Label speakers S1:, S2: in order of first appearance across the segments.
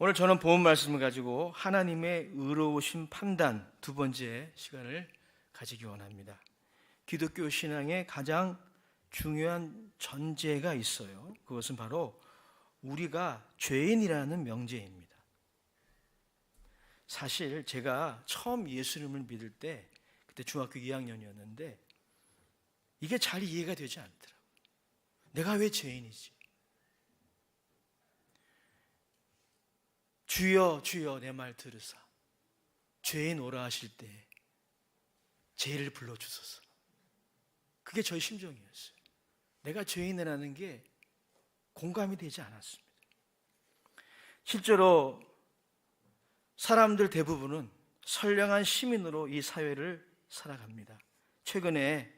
S1: 오늘 저는 본 말씀을 가지고 하나님의 의로우신 판단 두 번째 시간을 가지기 원합니다. 기독교 신앙의 가장 중요한 전제가 있어요. 그것은 바로 우리가 죄인이라는 명제입니다. 사실 제가 처음 예수님을 믿을 때 그때 중학교 2학년이었는데 이게 잘 이해가 되지 않더라고요. 내가 왜 죄인이지? 주여 주여 내 말 들으사 죄인 오라 하실 때 죄를 불러주소서. 그게 저의 심정이었어요. 내가 죄인이라는 게 공감이 되지 않았습니다. 실제로 사람들 대부분은 선량한 시민으로 이 사회를 살아갑니다. 최근에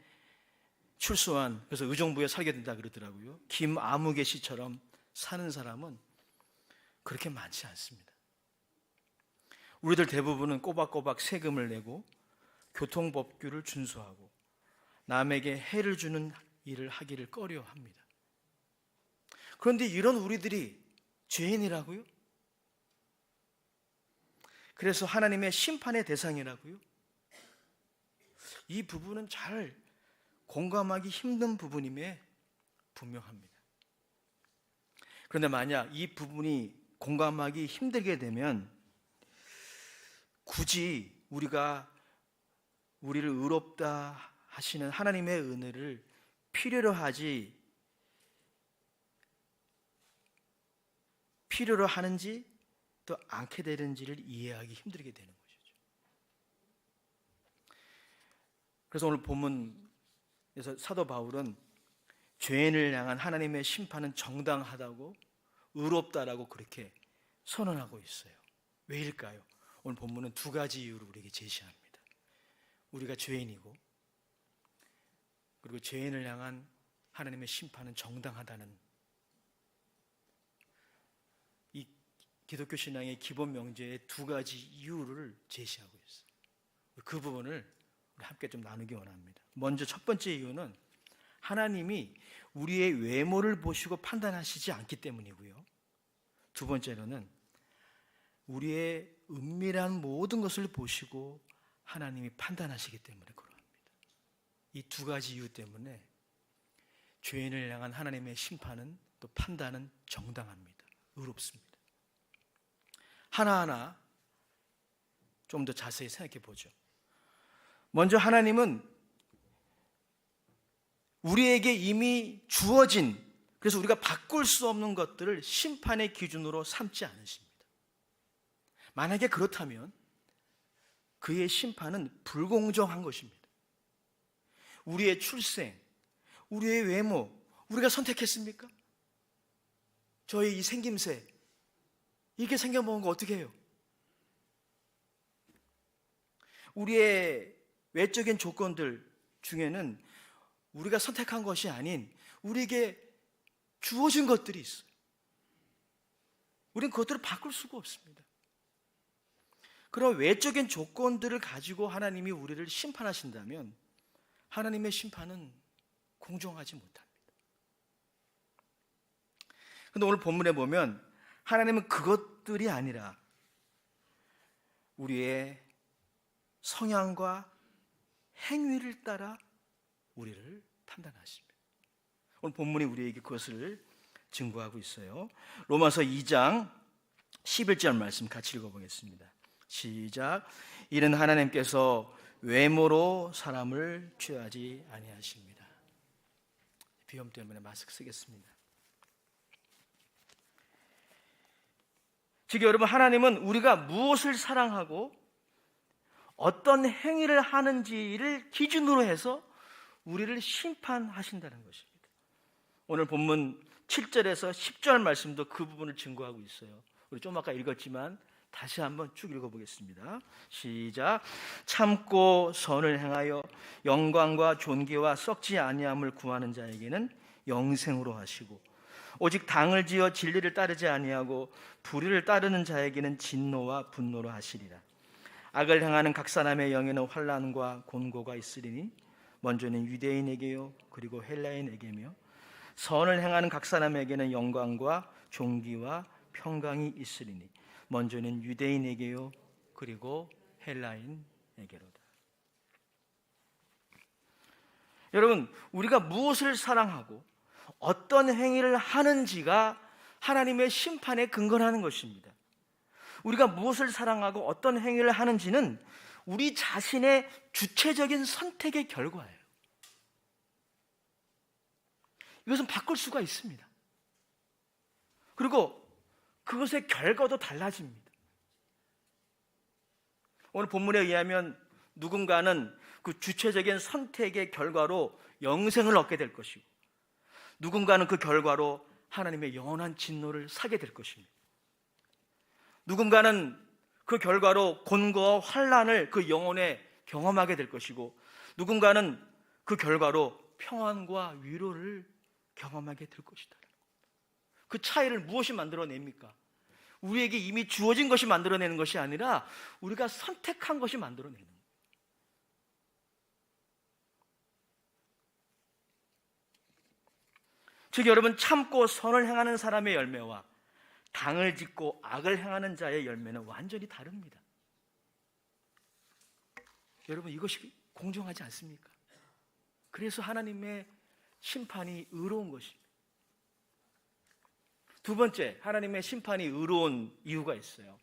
S1: 출소한, 그래서 의정부에 살게 된다 그러더라고요. 김아무개 씨처럼 사는 사람은 그렇게 많지 않습니다. 우리들 대부분은 꼬박꼬박 세금을 내고 교통법규를 준수하고 남에게 해를 주는 일을 하기를 꺼려합니다. 그런데 이런 우리들이 죄인이라고요? 그래서 하나님의 심판의 대상이라고요? 이 부분은 잘 공감하기 힘든 부분임에 분명합니다. 그런데 만약 이 부분이 공감하기 힘들게 되면 굳이 우리가 우리를 의롭다 하시는 하나님의 은혜를 필요로 하는지 또 않게 되는지를 이해하기 힘들게 되는 것이죠. 그래서 오늘 본문에서 사도 바울은 죄인을 향한 하나님의 심판은 정당하다고 의롭다라고 그렇게 선언하고 있어요. 왜일까요? 오늘 본문은 두 가지 이유를 우리에게 제시합니다. 우리가 죄인이고 그리고 죄인을 향한 하나님의 심판은 정당하다는 이 기독교 신앙의 기본 명제의 두 가지 이유를 제시하고 있어요. 그 부분을 우리 함께 좀 나누기 원합니다. 먼저 첫 번째 이유는 하나님이 우리의 외모를 보시고 판단하시지 않기 때문이고요. 두 번째로는 우리의 은밀한 모든 것을 보시고 하나님이 판단하시기 때문에 그럽니다. 이 두 가지 이유 때문에 죄인을 향한 하나님의 심판은 또 판단은 정당합니다. 의롭습니다. 하나하나 좀 더 자세히 생각해 보죠. 먼저 하나님은 우리에게 이미 주어진, 그래서 우리가 바꿀 수 없는 것들을 심판의 기준으로 삼지 않으십니다. 만약에 그렇다면 그의 심판은 불공정한 것입니다. 우리의 출생, 우리의 외모, 우리가 선택했습니까? 저의 이 생김새, 이렇게 생겨먹은 거 어떻게 해요? 우리의 외적인 조건들 중에는 우리가 선택한 것이 아닌 우리에게 주어진 것들이 있어요. 우리는 그것들을 바꿀 수가 없습니다. 그런 외적인 조건들을 가지고 하나님이 우리를 심판하신다면 하나님의 심판은 공정하지 못합니다. 그런데 오늘 본문에 보면 하나님은 그것들이 아니라 우리의 성향과 행위를 따라 우리를 판단하십니다. 오늘 본문이 우리에게 그것을 증거하고 있어요. 로마서 2장 11절 말씀 같이 읽어보겠습니다. 시작. 이는 하나님께서 외모로 사람을 취하지 아니하십니다. 비염 때문에 마스크 쓰겠습니다. 즉 여러분, 하나님은 우리가 무엇을 사랑하고 어떤 행위를 하는지를 기준으로 해서 우리를 심판하신다는 것입니다. 오늘 본문 7절에서 10절 말씀도 그 부분을 증거하고 있어요. 우리 좀 아까 읽었지만 다시 한번 쭉 읽어보겠습니다. 시작. 참고 선을 행하여 영광과 존귀와 썩지 아니함을 구하는 자에게는 영생으로 하시고 오직 당을 지어 진리를 따르지 아니하고 불의를 따르는 자에게는 진노와 분노로 하시리라. 악을 행하는 각 사람의 영에는 환난과 곤고가 있으리니 먼저는 유대인에게요 그리고 헬라인에게며 선을 행하는 각 사람에게는 영광과 존귀와 평강이 있으리니 먼저는 유대인에게요, 그리고 헬라인에게로다. 여러분, 우리가 무엇을 사랑하고 어떤 행위를 하는지가 하나님의 심판에 근거하는 것입니다. 우리가 무엇을 사랑하고 어떤 행위를 하는지는 우리 자신의 주체적인 선택의 결과예요. 이것은 바꿀 수가 있습니다. 그리고 그것의 결과도 달라집니다. 오늘 본문에 의하면 누군가는 그 주체적인 선택의 결과로 영생을 얻게 될 것이고, 누군가는 그 결과로 하나님의 영원한 진노를 사게 될 것입니다. 누군가는 그 결과로 곤고와 환난을 그 영혼에 경험하게 될 것이고, 누군가는 그 결과로 평안과 위로를 경험하게 될 것이다. 그 차이를 무엇이 만들어냅니까? 우리에게 이미 주어진 것이 만들어내는 것이 아니라 우리가 선택한 것이 만들어내는 거예요. 즉 여러분, 참고 선을 행하는 사람의 열매와 당을 짓고 악을 행하는 자의 열매는 완전히 다릅니다. 여러분, 이것이 공정하지 않습니까? 그래서 하나님의 심판이 의로운 것입니다. 두 번째, 하나님의 심판이 의로운 이유가 있어요.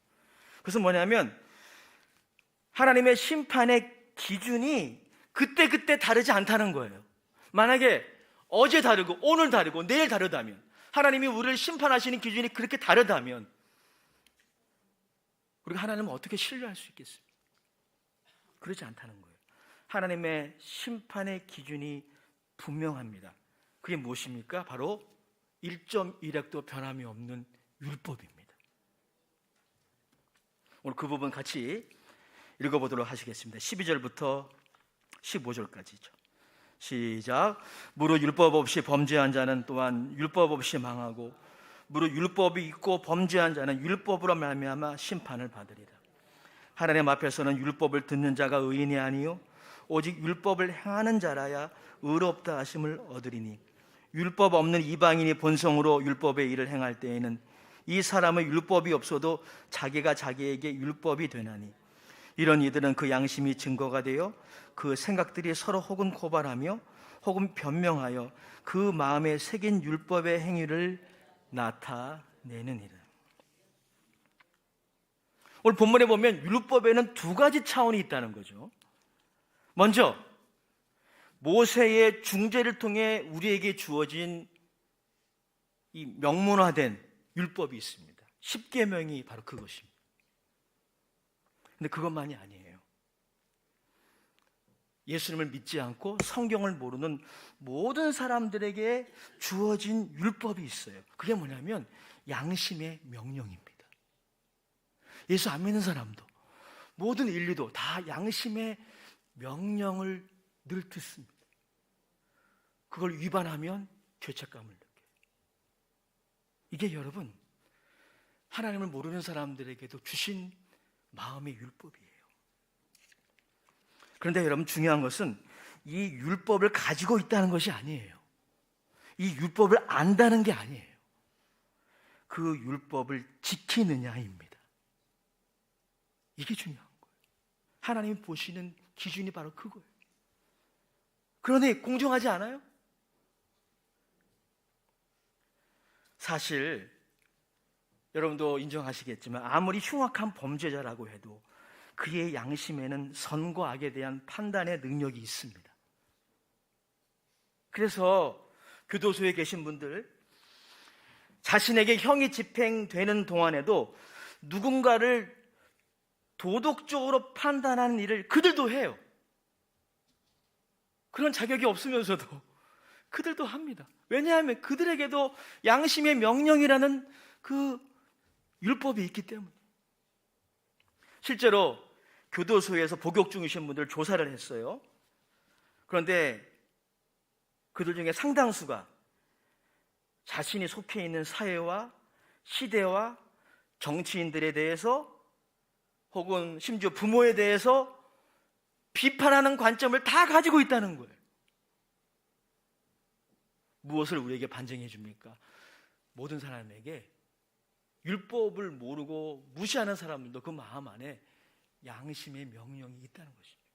S1: 그것은 뭐냐면 하나님의 심판의 기준이 그때그때 다르지 않다는 거예요. 만약에 어제 다르고 오늘 다르고 내일 다르다면, 하나님이 우리를 심판하시는 기준이 그렇게 다르다면 우리가 하나님을 어떻게 신뢰할 수 있겠습니까? 그렇지 않다는 거예요. 하나님의 심판의 기준이 분명합니다. 그게 무엇입니까? 바로 1.1획도 변함이 없는 율법입니다. 오늘 그 부분 같이 읽어보도록 하시겠습니다. 12절부터 15절까지죠. 시작. 무릇 율법 없이 범죄한 자는 또한 율법 없이 망하고, 무릇 율법이 있고 범죄한 자는 율법으로 말미암아 심판을 받으리라. 하나님 앞에서는 율법을 듣는 자가 의인이 아니요 오직 율법을 행하는 자라야 의롭다 하심을 얻으리니, 율법 없는 이방인이 본성으로 율법의 일을 행할 때에는 이 사람의 율법이 없어도 자기가 자기에게 율법이 되나니, 이런 이들은 그 양심이 증거가 되어 그 생각들이 서로 혹은 고발하며 혹은 변명하여 그 마음에 새긴 율법의 행위를 나타내느니라. 오늘 본문에 보면 율법에는 두 가지 차원이 있다는 거죠. 먼저 모세의 중재를 통해 우리에게 주어진 이 명문화된 율법이 있습니다. 십계명이 바로 그것입니다. 근데 그것만이 아니에요. 예수님을 믿지 않고 성경을 모르는 모든 사람들에게 주어진 율법이 있어요. 그게 뭐냐면 양심의 명령입니다. 예수 안 믿는 사람도, 모든 인류도 다 양심의 명령을 늘 듣습니다. 그걸 위반하면 죄책감을 느껴요. 이게 여러분, 하나님을 모르는 사람들에게도 주신 마음의 율법이에요. 그런데 여러분, 중요한 것은 이 율법을 가지고 있다는 것이 아니에요. 이 율법을 안다는 게 아니에요. 그 율법을 지키느냐입니다. 이게 중요한 거예요. 하나님이 보시는 기준이 바로 그거예요. 그런데 공정하지 않아요? 사실 여러분도 인정하시겠지만 아무리 흉악한 범죄자라고 해도 그의 양심에는 선과 악에 대한 판단의 능력이 있습니다. 그래서 교도소에 계신 분들, 자신에게 형이 집행되는 동안에도 누군가를 도덕적으로 판단하는 일을 그들도 해요. 그런 자격이 없으면서도 그들도 합니다. 왜냐하면 그들에게도 양심의 명령이라는 그 율법이 있기 때문에. 실제로 교도소에서 복역 중이신 분들 조사를 했어요. 그런데 그들 중에 상당수가 자신이 속해 있는 사회와 시대와 정치인들에 대해서 혹은 심지어 부모에 대해서 비판하는 관점을 다 가지고 있다는 거예요. 무엇을 우리에게 반증해 줍니까? 모든 사람에게 율법을 모르고 무시하는 사람들도 그 마음 안에 양심의 명령이 있다는 것입니다.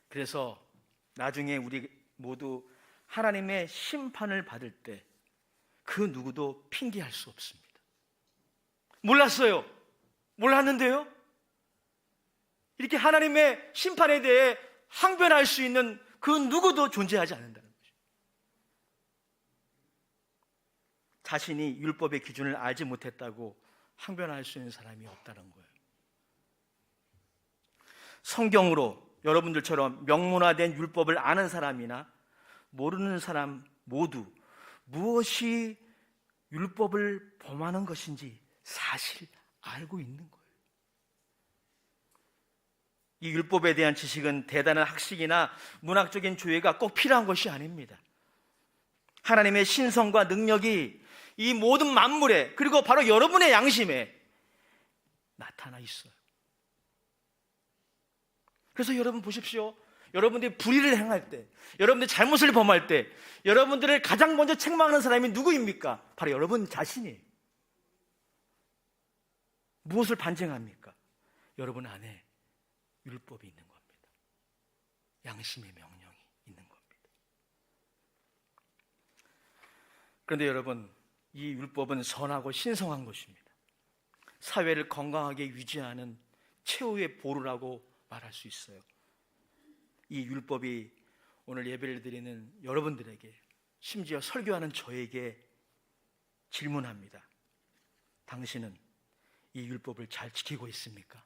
S1: 그래서 나중에 우리 모두 하나님의 심판을 받을 때 그 누구도 핑계할 수 없습니다. 몰랐어요. 몰랐는데요. 이렇게 하나님의 심판에 대해 항변할 수 있는 그 누구도 존재하지 않는다는 거죠. 자신이 율법의 기준을 알지 못했다고 항변할 수 있는 사람이 없다는 거예요. 성경으로 여러분들처럼 명문화된 율법을 아는 사람이나 모르는 사람 모두 무엇이 율법을 범하는 것인지 사실 알고 있는 거예요. 이 율법에 대한 지식은 대단한 학식이나 문학적인 조예가 꼭 필요한 것이 아닙니다. 하나님의 신성과 능력이 이 모든 만물에, 그리고 바로 여러분의 양심에 나타나 있어요. 그래서 여러분 보십시오. 여러분들이 불의를 행할 때, 여러분들이 잘못을 범할 때 여러분들을 가장 먼저 책망하는 사람이 누구입니까? 바로 여러분 자신이에요. 무엇을 반증합니까? 여러분 안에 율법이 있는 겁니다. 양심의 명령이 있는 겁니다. 그런데 여러분, 이 율법은 선하고 신성한 것입니다. 사회를 건강하게 유지하는 최후의 보루라고 말할 수 있어요. 이 율법이 오늘 예배를 드리는 여러분들에게, 심지어 설교하는 저에게 질문합니다. 당신은 이 율법을 잘 지키고 있습니까?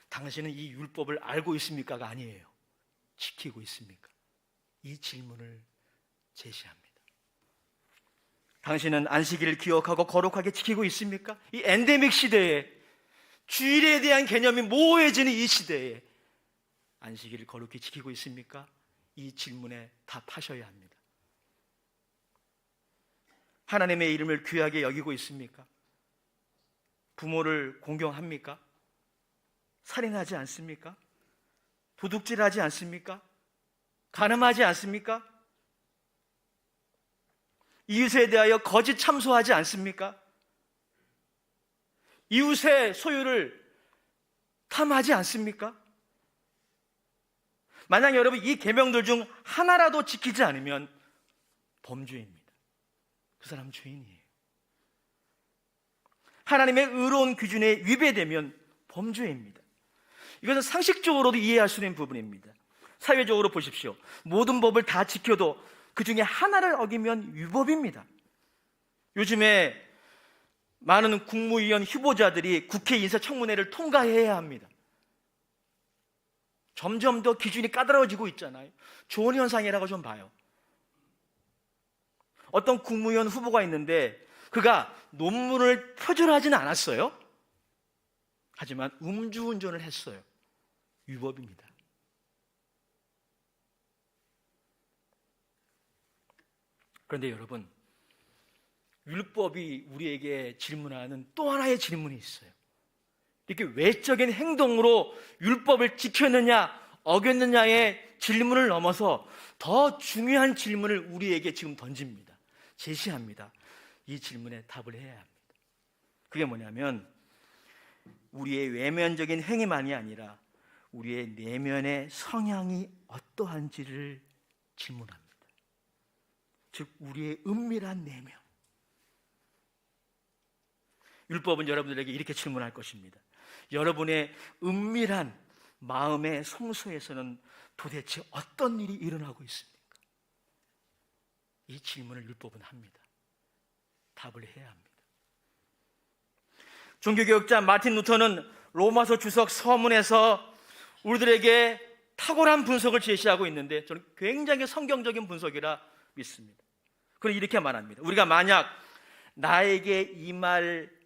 S1: 당신은 이 율법을 알고 있습니까가 아니에요. 지키고 있습니까? 이 질문을 제시합니다. 당신은 안식일을 기억하고 거룩하게 지키고 있습니까? 이 엔데믹 시대에, 주일에 대한 개념이 모호해지는 이 시대에 안식일을 거룩히 지키고 있습니까? 이 질문에 답하셔야 합니다. 하나님의 이름을 귀하게 여기고 있습니까? 부모를 공경합니까? 살인하지 않습니까? 도둑질하지 않습니까? 간음하지 않습니까? 이웃에 대하여 거짓 참소하지 않습니까? 이웃의 소유를 탐하지 않습니까? 만약 여러분 이 계명들 중 하나라도 지키지 않으면 범죄입니다. 그 사람은 죄인이에요. 하나님의 의로운 기준에 위배되면 범죄입니다. 이것은 상식적으로도 이해할 수 있는 부분입니다. 사회적으로 보십시오. 모든 법을 다 지켜도 그 중에 하나를 어기면 위법입니다. 요즘에 많은 국무위원 후보자들이 국회 인사청문회를 통과해야 합니다. 점점 더 기준이 까다로워지고 있잖아요. 좋은 현상이라고 좀 봐요. 어떤 국무위원 후보가 있는데 그가 논문을 표절하지는 않았어요. 하지만 음주운전을 했어요. 위법입니다. 그런데 여러분, 율법이 우리에게 질문하는 또 하나의 질문이 있어요. 이렇게 외적인 행동으로 율법을 지켰느냐 어겼느냐의 질문을 넘어서 더 중요한 질문을 우리에게 지금 던집니다. 제시합니다. 이 질문에 답을 해야 합니다. 그게 뭐냐면 우리의 외면적인 행위만이 아니라 우리의 내면의 성향이 어떠한지를 질문합니다. 즉 우리의 은밀한 내면. 율법은 여러분들에게 이렇게 질문할 것입니다. 여러분의 은밀한 마음의 성소에서는 도대체 어떤 일이 일어나고 있습니까? 이 질문을 율법은 합니다. 답을 해야 합니다. 종교개혁자 마틴 루터는 로마서 주석 서문에서 우리들에게 탁월한 분석을 제시하고 있는데 저는 굉장히 성경적인 분석이라 믿습니다. 그는 이렇게 말합니다. 우리가 만약 나에게 임할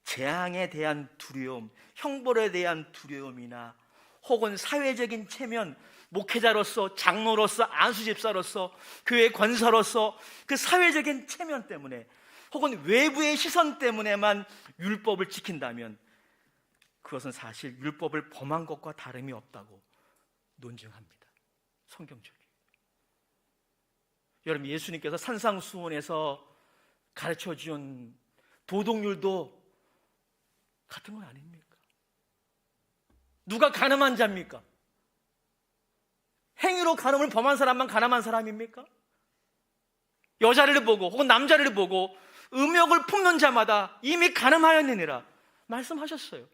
S1: 재앙에 대한 두려움, 형벌에 대한 두려움이나 혹은 사회적인 체면, 목회자로서, 장로로서, 안수집사로서, 교회 권사로서 그 사회적인 체면 때문에 혹은 외부의 시선 때문에만 율법을 지킨다면 그것은 사실 율법을 범한 것과 다름이 없다고 논증합니다. 성경적이에요. 여러분, 예수님께서 산상수훈에서 가르쳐 준 도덕률도 같은 건 아닙니까? 누가 가늠한 자입니까? 행위로 가늠을 범한 사람만 가늠한 사람입니까? 여자를 보고 혹은 남자를 보고 음욕을 품는 자마다 이미 가늠하였느니라 말씀하셨어요.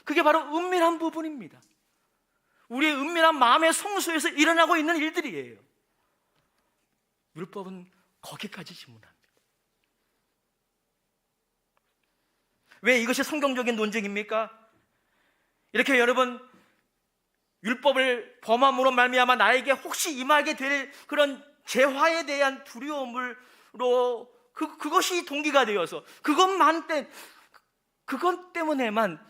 S1: 그게 바로 은밀한 부분입니다. 우리의 은밀한 마음의 성소에서 일어나고 있는 일들이에요. 율법은 거기까지 질문합니다. 왜 이것이 성경적인 논쟁입니까? 이렇게 여러분, 율법을 범함으로 말미암아 나에게 혹시 임하게 될 그런 재화에 대한 두려움으로 그것이 동기가 되어서 그것 때문에만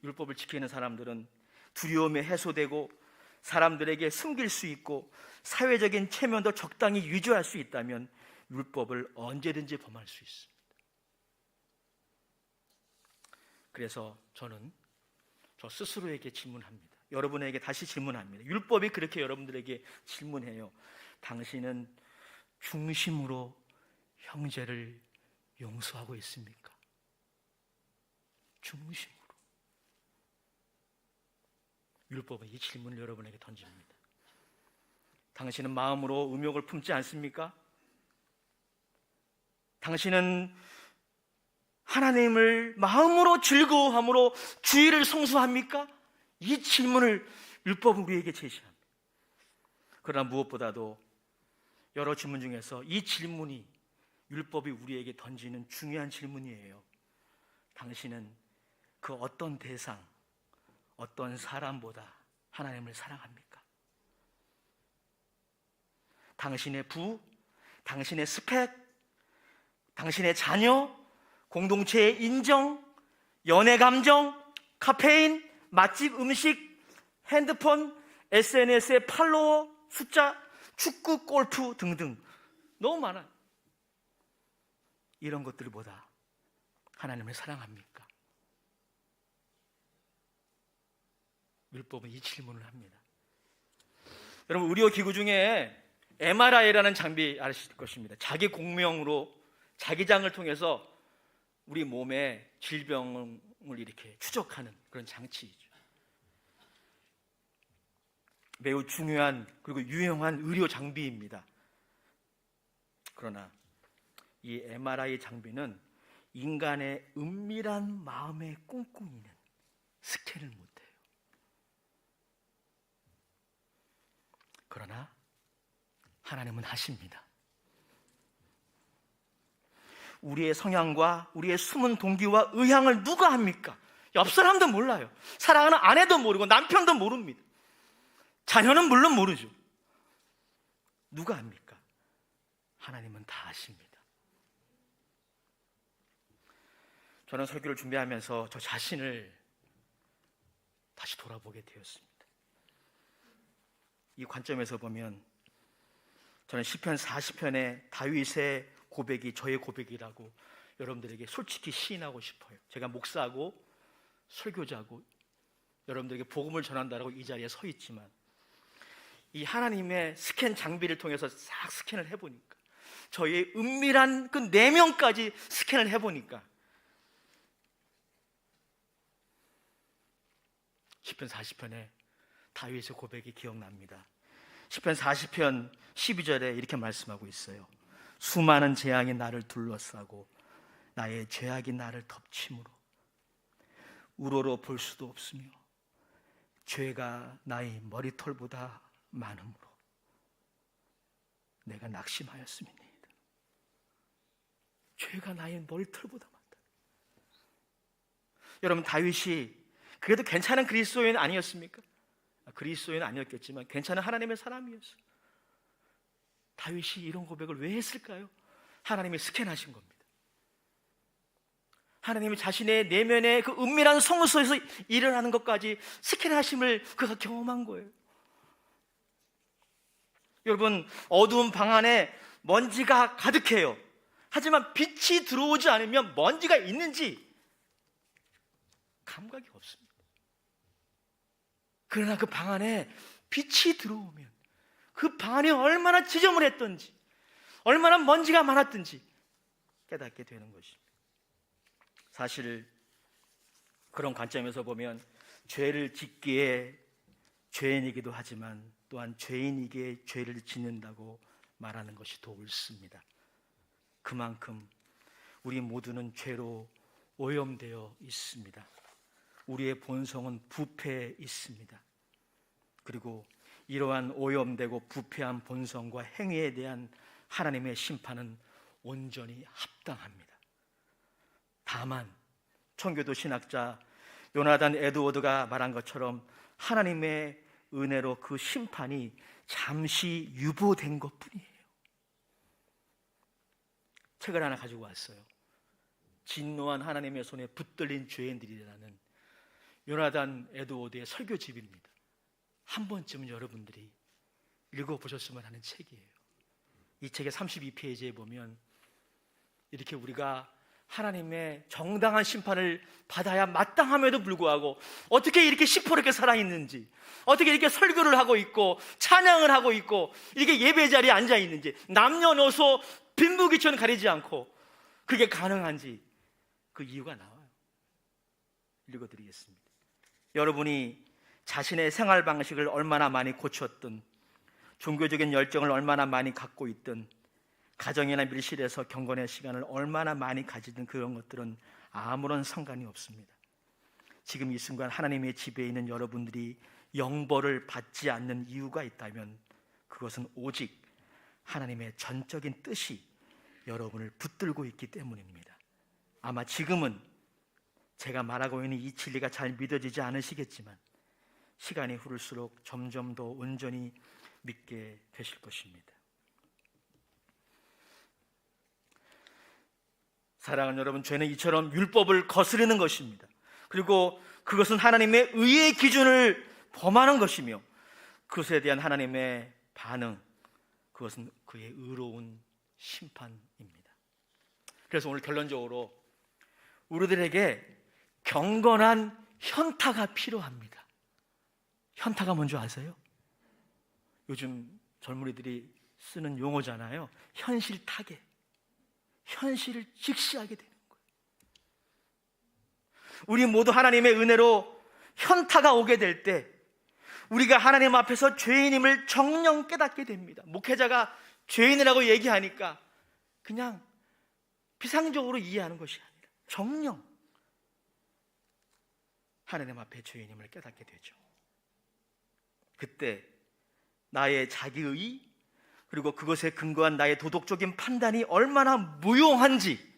S1: 율법을 지키는 사람들은 두려움에 해소되고 사람들에게 숨길 수 있고 사회적인 체면도 적당히 유지할 수 있다면 율법을 언제든지 범할 수 있습니다. 그래서 저는 저 스스로에게 질문합니다. 여러분에게 다시 질문합니다. 율법이 그렇게 여러분들에게 질문해요. 당신은 중심으로 형제를 용서하고 있습니까? 중심으로. 율법은 이 질문을 여러분에게 던집니다. 당신은 마음으로 음욕을 품지 않습니까? 당신은 하나님을 마음으로 즐거워함으로 주의를 성수합니까? 이 질문을 율법은 우리에게 제시합니다. 그러나 무엇보다도 여러 질문 중에서 이 질문이 율법이 우리에게 던지는 중요한 질문이에요. 당신은 그 어떤 대상, 어떤 사람보다 하나님을 사랑합니까? 당신의 부, 당신의 스펙, 당신의 자녀, 공동체의 인정, 연애 감정, 카페인, 맛집 음식, 핸드폰, SNS의 팔로워 숫자, 축구, 골프 등등 너무 많아요. 이런 것들보다 하나님을 사랑합니까? 율법은 이 질문을 합니다. 여러분, 의료기구 중에 MRI라는 장비 아실 것입니다. 자기 공명으로 자기장을 통해서 우리 몸의 질병을 이렇게 추적하는 그런 장치이죠. 매우 중요한 그리고 유용한 의료 장비입니다. 그러나 이 MRI 장비는 인간의 은밀한 마음의 꿍꿍이는 스캔을 못해요. 그러나 하나님은 하십니다. 우리의 성향과 우리의 숨은 동기와 의향을 누가 합니까? 옆 사람도 몰라요. 사랑하는 아내도 모르고 남편도 모릅니다. 자녀는 물론 모르죠. 누가 합니까? 하나님은 다 아십니다. 저는 설교를 준비하면서 저 자신을 다시 돌아보게 되었습니다. 이 관점에서 보면 저는 시편 40편의 다윗의 고백이 저의 고백이라고 여러분들에게 솔직히 시인하고 싶어요. 제가 목사고 설교자고 여러분들에게 복음을 전한다라고 이 자리에 서 있지만 이 하나님의 스캔 장비를 통해서 싹 스캔을 해보니까 저의 은밀한 그 내면까지 스캔을 해보니까 시편 40편의 다윗의 고백이 기억납니다. 시편 40편 12절에 이렇게 말씀하고 있어요. 수많은 재앙이 나를 둘러싸고 나의 죄악이 나를 덮침으로 우러러 볼 수도 없으며 죄가 나의 머리털보다 많음으로 내가 낙심하였음이니이다. 죄가 나의 머리털보다 많다. 여러분, 다윗이 그래도 괜찮은 그리스도인 아니었습니까? 그리스도인 아니었겠지만 괜찮은 하나님의 사람이었어요. 다윗이 이런 고백을 왜 했을까요? 하나님이 스캔하신 겁니다. 하나님이 자신의 내면의 그 은밀한 성소에서 일어나는 것까지 스캔하심을 그가 경험한 거예요. 여러분, 어두운 방 안에 먼지가 가득해요. 하지만 빛이 들어오지 않으면 먼지가 있는지 감각이 없습니다. 그러나 그 방 안에 빛이 들어오면 그 방안이 얼마나 지저분했던지, 얼마나 먼지가 많았던지 깨닫게 되는 것입니다. 사실 그런 관점에서 보면 죄를 짓기에 죄인이기도 하지만 또한 죄인이기에 죄를 짓는다고 말하는 것이 더 옳습니다. 그만큼 우리 모두는 죄로 오염되어 있습니다. 우리의 본성은 부패해 있습니다. 그리고 이러한 오염되고 부패한 본성과 행위에 대한 하나님의 심판은 온전히 합당합니다. 다만 청교도 신학자 요나단 에드워드가 말한 것처럼 하나님의 은혜로 그 심판이 잠시 유보된 것뿐이에요. 책을 하나 가지고 왔어요. 진노한 하나님의 손에 붙들린 죄인들이라는 요나단 에드워드의 설교집입니다. 한 번쯤은 여러분들이 읽어보셨으면 하는 책이에요. 이 책의 32페이지에 보면 이렇게 우리가 하나님의 정당한 심판을 받아야 마땅함에도 불구하고 어떻게 이렇게 시퍼렇게 살아있는지, 어떻게 이렇게 설교를 하고 있고 찬양을 하고 있고 이렇게 예배 자리에 앉아 있는지, 남녀노소 빈부귀천 가리지 않고 그게 가능한지 그 이유가 나와요. 읽어드리겠습니다. 여러분이 자신의 생활 방식을 얼마나 많이 고쳤든, 종교적인 열정을 얼마나 많이 갖고 있든, 가정이나 밀실에서 경건의 시간을 얼마나 많이 가지든 그런 것들은 아무런 상관이 없습니다. 지금 이 순간 하나님의 집에 있는 여러분들이 영벌을 받지 않는 이유가 있다면 그것은 오직 하나님의 전적인 뜻이 여러분을 붙들고 있기 때문입니다. 아마 지금은 제가 말하고 있는 이 진리가 잘 믿어지지 않으시겠지만 시간이 흐를수록 점점 더 온전히 믿게 되실 것입니다. 사랑하는 여러분, 죄는 이처럼 율법을 거스르는 것입니다. 그리고 그것은 하나님의 의의 기준을 범하는 것이며 그것에 대한 하나님의 반응, 그것은 그의 의로운 심판입니다. 그래서 오늘 결론적으로 우리들에게 경건한 현타가 필요합니다. 현타가 뭔지 아세요? 요즘 젊은이들이 쓰는 용어잖아요. 현실 타겟. 현실을 직시하게 되는 거예요. 우리 모두 하나님의 은혜로 현타가 오게 될 때 우리가 하나님 앞에서 죄인임을 정녕 깨닫게 됩니다. 목회자가 죄인이라고 얘기하니까 그냥 비상적으로 이해하는 것이 아니라 정녕 하나님 앞에 죄인임을 깨닫게 되죠. 그때 나의 자기의 그리고 그것에 근거한 나의 도덕적인 판단이 얼마나 무용한지,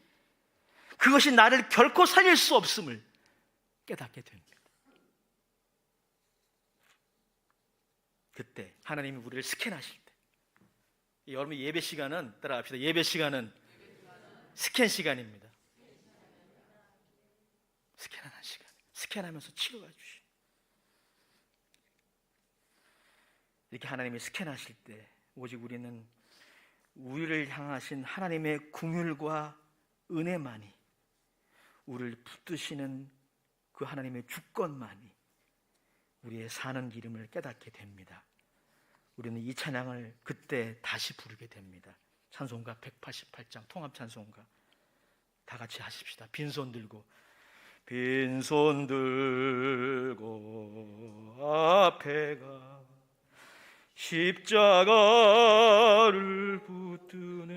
S1: 그것이 나를 결코 살릴 수 없음을 깨닫게 됩니다. 그때 하나님이 우리를 스캔하실 때, 여러분 예배 시간은 따라갑시다. 예배 시간은 스캔 시간입니다. 스캔하는 시간, 스캔하면서 치료해 주시. 이렇게 하나님이 스캔하실 때 오직 우리는 우리를 향하신 하나님의 긍휼과 은혜만이, 우리를 붙드시는 그 하나님의 주권만이 우리의 사는 기름을 깨닫게 됩니다. 우리는 이 찬양을 그때 다시 부르게 됩니다. 찬송가 188장 통합 찬송가 다 같이 하십시다. 빈손 들고, 빈손 들고 앞에 가 십자가를 붙드네.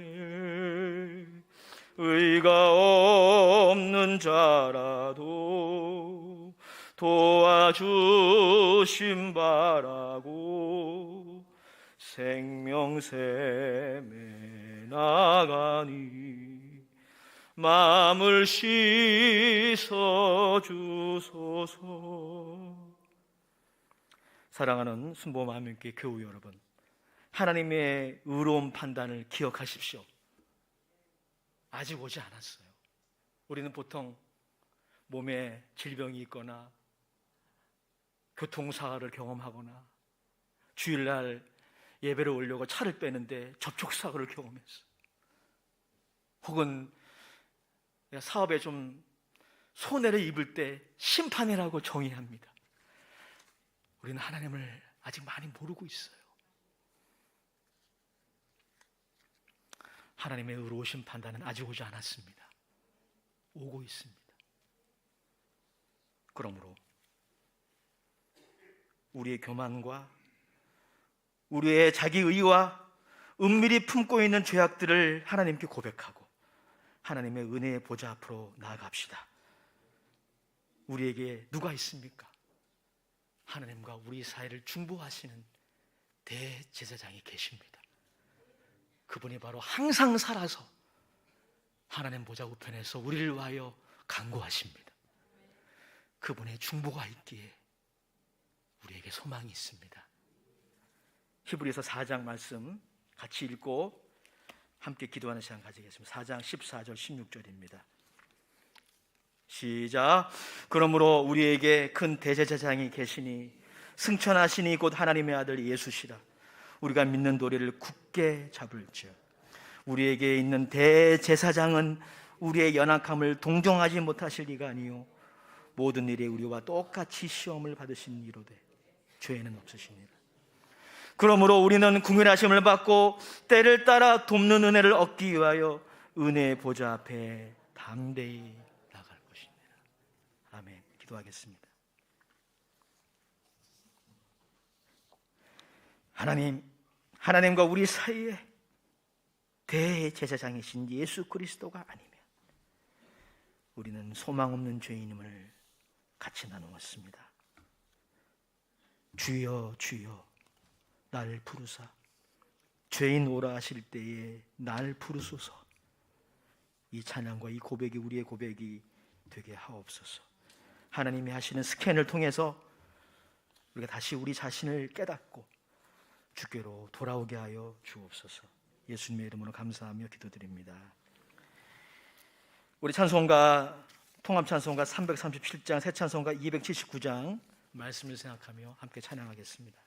S1: 의가 없는 자라도 도와주심 바라고 생명샘에 나가니 마음을 씻어 주소서. 사랑하는 순복음한민교회 교우 여러분, 하나님의 의로운 판단을 기억하십시오. 아직 오지 않았어요. 우리는 보통 몸에 질병이 있거나 교통사고를 경험하거나 주일날 예배를 올려고 차를 빼는데 접촉사고를 경험했어요. 혹은 사업에 좀 손해를 입을 때 심판이라고 정의합니다. 우리는 하나님을 아직 많이 모르고 있어요. 하나님의 의로우신 판단은 아직 오지 않았습니다. 오고 있습니다. 그러므로 우리의 교만과 우리의 자기의와 은밀히 품고 있는 죄악들을 하나님께 고백하고 하나님의 은혜의 보좌 앞으로 나아갑시다. 우리에게 누가 있습니까? 하나님과 우리 사이를 중보하시는 대제사장이 계십니다. 그분이 바로 항상 살아서 하나님 보좌 우편에서 우리를 위하여 간구하십니다. 그분의 중보가 있기에 우리에게 소망이 있습니다. 히브리서 4장 말씀 같이 읽고 함께 기도하는 시간 가지겠습니다. 4장 14절 16절입니다. 시작. 그러므로 우리에게 큰 대제사장이 계시니 승천하시니 곧 하나님의 아들 예수시라. 우리가 믿는 도리를 굳게 잡을지어. 우리에게 있는 대제사장은 우리의 연약함을 동정하지 못하실 리가 아니요 모든 일에 우리와 똑같이 시험을 받으신 이로되 죄는 없으시니라. 그러므로 우리는 긍휼하심을 받고 때를 따라 돕는 은혜를 얻기 위하여 은혜의 보좌 앞에 담대히 나갈 것이니라. 아멘. 기도하겠습니다. 하나님과 우리 사이에 대제사장이신 예수 그리스도가 아니면 우리는 소망 없는 죄인임을 같이 나누었습니다. 주여 주여 날 부르사 죄인 오라 하실 때에 날 부르소서. 이 찬양과 이 고백이 우리의 고백이 되게 하옵소서. 하나님이 하시는 스캔을 통해서 우리가 다시 우리 자신을 깨닫고 주께로 돌아오게 하여 주옵소서. 예수님의 이름으로 감사하며 기도드립니다. 우리 찬송가 통합 찬송가 337장 새 찬송가 279장 말씀을 생각하며 함께 찬양하겠습니다.